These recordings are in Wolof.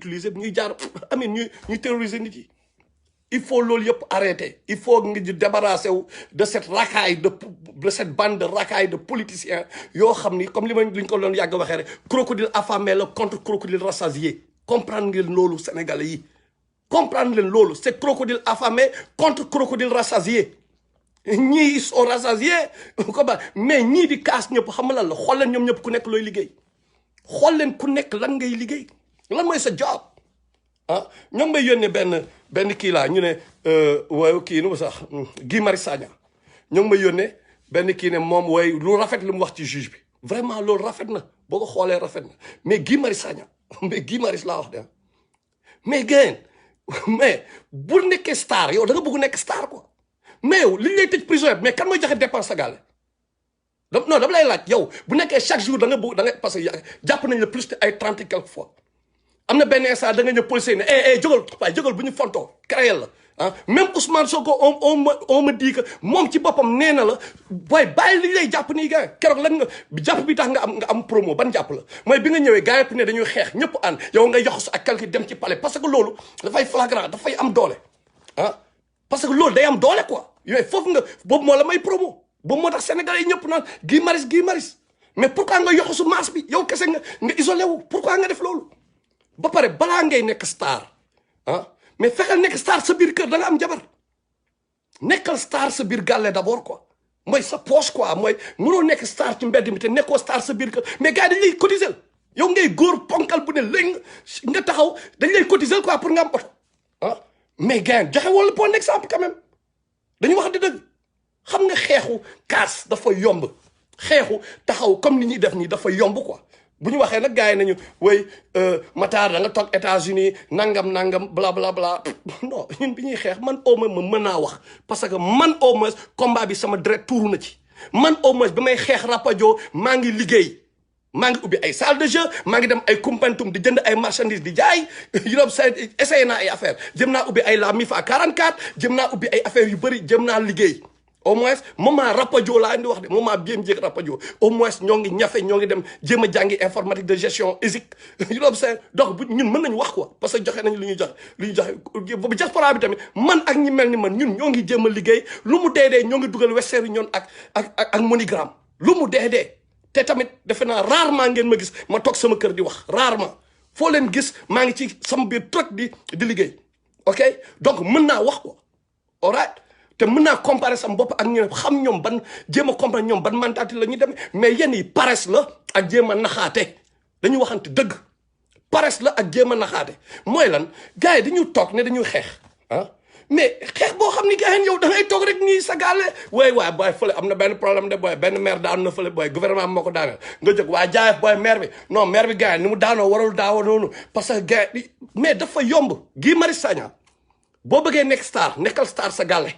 utiliser ñuy jaar amin ñuy terroriser nit yi. Il faut loolu yëpp arrêter il faut nga ñu débarrasser wu de cette racaille de cette bande de racaille de politiciens yoo xam ni comme li ñu ko doon yàgg waxee rek crocodile affamé la contre crocodile rassasié comprendre ngeen loolu Sénégalais yi comprendre leen loolu c'est crocodile affamé contre crocodile rassasié ñii ils sont rassasiés mais ñii di kaas ñëpp xam nga lan la xool leen ñoom ñëpp ku nekk looy liggéey xool leen ku nekk lan ngay liggéey lan mooy sa job ah ñoom may yónnee benn kii laa ñu ne waaye kii nu mu sax Guy Marius Sagna ñoom may yónnee benn kii ne moom waaye lu rafet lu mu wax ci juge bi vraiment loolu rafet na boo ko xoolee rafet na mais Guy Marius Sagna mais Guy Marius laa wax de mais gën mais bu nekkee star yow da nga bëgg nekk star quoi mais yow li ñu lay tëj prison mais kan mooy joxe dépense sa gàlle non dama lay laaj yow bu nekkee chaque jour da nga bëgg da nga parce que jàpp nañ la plus de ay 30 et quelques fois am na benn instant da nga ñëw policier ne jógal waaye jógal bu ñu fontoo créé la ah même Ousmane Sonko on me dit que moom ci boppam nee na la booy bàyyi li ñu lay jàpp nii gars keroog lan nga jàpp bi tax nga am promo ban jàpp la mooy bi nga ñëwee gars yëpp ne dañuy xeex ñëpp ànd yow nga yoxos ak quelque dem ci palais parce que loolu dafay flagrant dafay am doole ah parce que loolu day am doole quoi yooyu foofu nga boobu moo la may promo boobu moo tax sénégalais yi ñëpp naan Guy Marius mais pourquoi nga yoxosu masse bi yow kese nga isolé wu pourquoi nga def loolu ba pare balaa ngay nekk star ah mais fexeel nekk star sa biir kër da nga am jabar nekkal star sa biir gàlle d'abord quoi mooy sa poche quoi mooy mënoo nekk star ci mbedd mi te nekkoo star sa biir kër mais gars yi dañ lay cotiser yow ngay góor ponkal bu ne léegi nga taxaw dañ lay cotiser quoi pour nga am oto ah mais gars joxe wala bon exemple quand même dañu wax di dëgg xam nga xeexu kaas dafa yomb xeexu taxaw comme ni ñuy def nii dafa yomb quoi bu ñu waxee nag gars yi nañu way Matar da nga toog États-Unis nangam bla bla bla non ñun bi ñuy xeex man au moins ma mën naa wax parce que man au moins combat bi sama deret tuuru na ci man au moins bi may xeex Rapadio maa ngi liggéey maa ngi ubbi ay salle de jeu maa ngi dem ay Koumpentoum di jënd ay marchandises di jaay Europe sa essayé naa ay affaire jëm naa ubbi ay la MIFA 44 jëm naa ubbi ay affaires yu bëri jëm naa liggéey au moins moment Rapadio laa indi wax de moment bien jéeg Rapadio au moins ñoo ngi ñafe ñoo ngi dem jéem a jàngi informatique de gestion ESIC Europe sa donc bu ñun mën nañu wax quoi parce que joxe nañu lu ñuy joxe boobu diaspora bi tamit man ak ñi mel ni man ñun ñoo ngi jéem a liggéey lu mu dee ñoo ngi dugal Western Union ak MoneyGram lu mu dee te tamit defe naa rarement ngeen ma gis ma toog sama kër di wax rarement foo leen gis maa ngi ci sama biir truc di liggéey ok donc mën naa wax quoi all right te mën naa comparer sama bopp ak ñu xam ñoom ban jéem a comparer ñoom ban mentalité la ñuy demee mais yenn yi paresse la ak jéem a naxaate dañuy waxante dëgg paresse la ak jéem a naxaate mooy lan gars yi dañuy toog ne dañuy xeex ah mais xeex boo xam ni gars yi yow da ngay toog rek nii sa gaale waay booy fële am na benn problème de booy benn maire daanu na fële booy gouvernement moo ko daaneel nga jóg waa jaayef booy maire bi non maire bi gars yi ni mu daanoo warul daawoo noonu parce que gars yi mais dafa yomb Guy Marius Sagna boo bëggee nekk star nekkal star sa gaale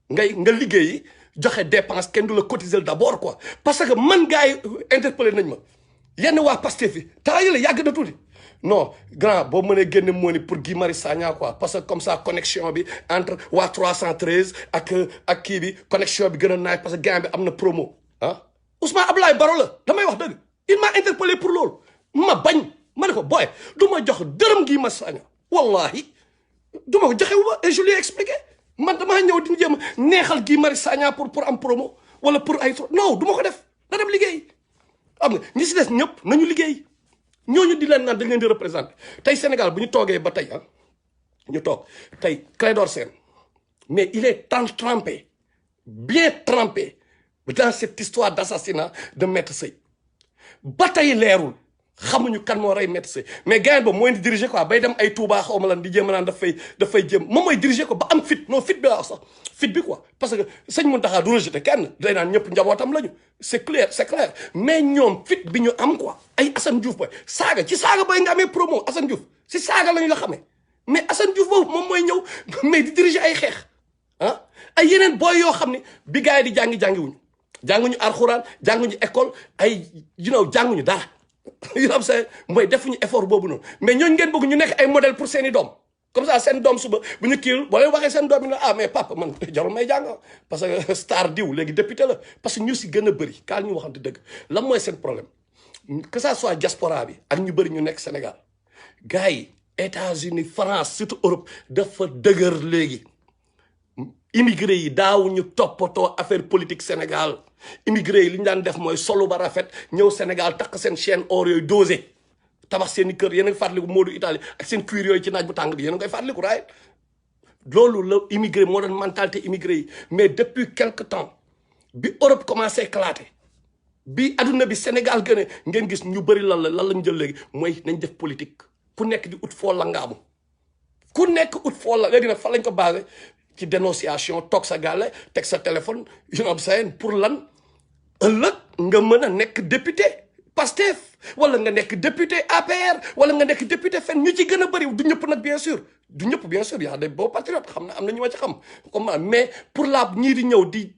nga liggéeyi joxe dépense kenn du la cotiser d'abord quoi parce que man gars yi interpellé nañ ma yenn waa Pastef yi temps yële yàgg na tuuti non grand boo mënee génne moo ni pour Guy Marius Sagna quoi parce que comme ça connexion bi entre waa 313 ak kii bi connexion bi gën a naaj parce que gars bi am na promo ah Ousmane Abdoulaye Baro la damay wax dëgg il m'a interpellé pour loolu ma bañ ma ne ko booy du ma jox dërëm Guy Marius Sagna wallahi du ma ko joxe wu ma et je lui ai expliqué man damaa ñëw di jéem a neexal Guy Marius Sagna pour am promo wala pour ay non du ma ko def na dem liggéey xam nga ñi si des ñëpp nañu liggéey ñooñu di leen naan dañ leen di représenté tey Sénégal bu ñu toogee ba tey ñu toog tey Clédor Sène mais il est trempé bien trempé dans cette histoire d'assassinat de Maître Sèye ba tey leerul xamuñu kan moo rey Maître Sèye mais gars ba mooy di diriger quoi bay dem ay Touba xaw ma lan di jéem a naan dafay jéem moom mooy diriger ko ba am fit non fit bi laa wax sax fit bi quoi parce que sëñ Mountakha du rejeté kenn day naan ñëpp njabootam lañu c'est clair mais ñoom fit bi ñu am quoi ay Assane Diouf boy saaga ci saaga bay nga amee promo Assane Diouf si saaga lañu la xamee mais Assane Diouf boobu moom mooy ñëw mais di diriger ay xeex ah ay yeneen booy yoo xam ne bi gars yi di jàngiwuñu jànguñu alxuraan jànguñu école ay jànguñu dara yu am sa mooy defuñu effort boobu noonu mais ñooñu ngeen bëgg ñu nekk ay modèle pour seeni doom comme ça seen doom suba bu ñu kiiwul boo leen waxee seen doom yi ne mais papa man jarul may jàng parce que star diw léegi député la parce que ñu si gën a bëri kaal ñu waxante dëgg lan mooy seen problème que ça soit diaspora bi ak ñu bëri ñu nekk Sénégal gars yi États-Unis France surtout Europe dafa dëgër léegi immigré yi daawuñu toppatoo affaire politique Sénégal immigré yi li ñu daan def mooy solu ba rafet ñëw Sénégal takk seen chaîne or yooyu dosé tabax seen i kër yéen a ngi fàttaliku Modou Italie ak seen cuir yooyu ci naaj bu tàng bi yéen a ngi koy fàttaliku right loolu la immigré moo doon mentalité immigré yi mais depuis quelque temps bi Europe commencé éclater bi adduna bi Sénégal gën a ngeen gis ñu bëri lan lañ jël léegi mooy nañ def politique ku nekk di ut foo la ngaamu ku nekk ut foo la léegi nag fan lañ ko basé ci dénonciation toog sa gàlle teg sa téléphone you know what I'm saying pour lan ëllëg nga mën a nekk député Pastef wala nga nekk député APR wala nga nekk député fenn ñu ci gën a bëri du ñëpp nag bien sûr du ñëpp bien sûr yaa des beaux patriotes xam na am na ñu ma ci xam comme mais pour la ñii di ñëw di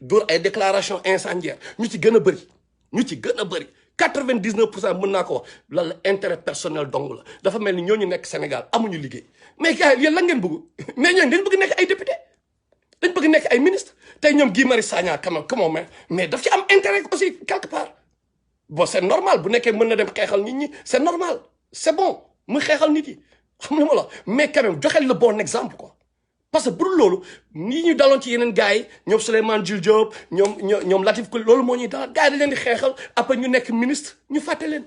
dóor ay déclaration incendiaire ñu ci gën a bëri 99% mën naa ko wax lan la intérêt personnel dong la dafa mel ni ñooñu nekk Sénégal amuñu liggéey mais gars yi yéen lan ngeen bëgg mais ñooñu dañ bëgg nekk ay député dañ bëgg nekk ay ministre tey ñoom Guy Marius Sagna comment mais daf ci am intérêt aussi quelque part bon c'est normal bu nekkee mën na dem xeexal nit ñi c'est normal c'est bon mu xeexal nit yi xam nga ma la mais quand même joxel le bon exemple quoi parce que bu dul loolu nii ñu daloon ci yeneen gars yi ñoom Souleymane Jules Diop ñoom Latif Coulibaly loolu moo ñuy dal gars yi dañ leen di xeexal après ñu nekk ministre ñu fàtte leen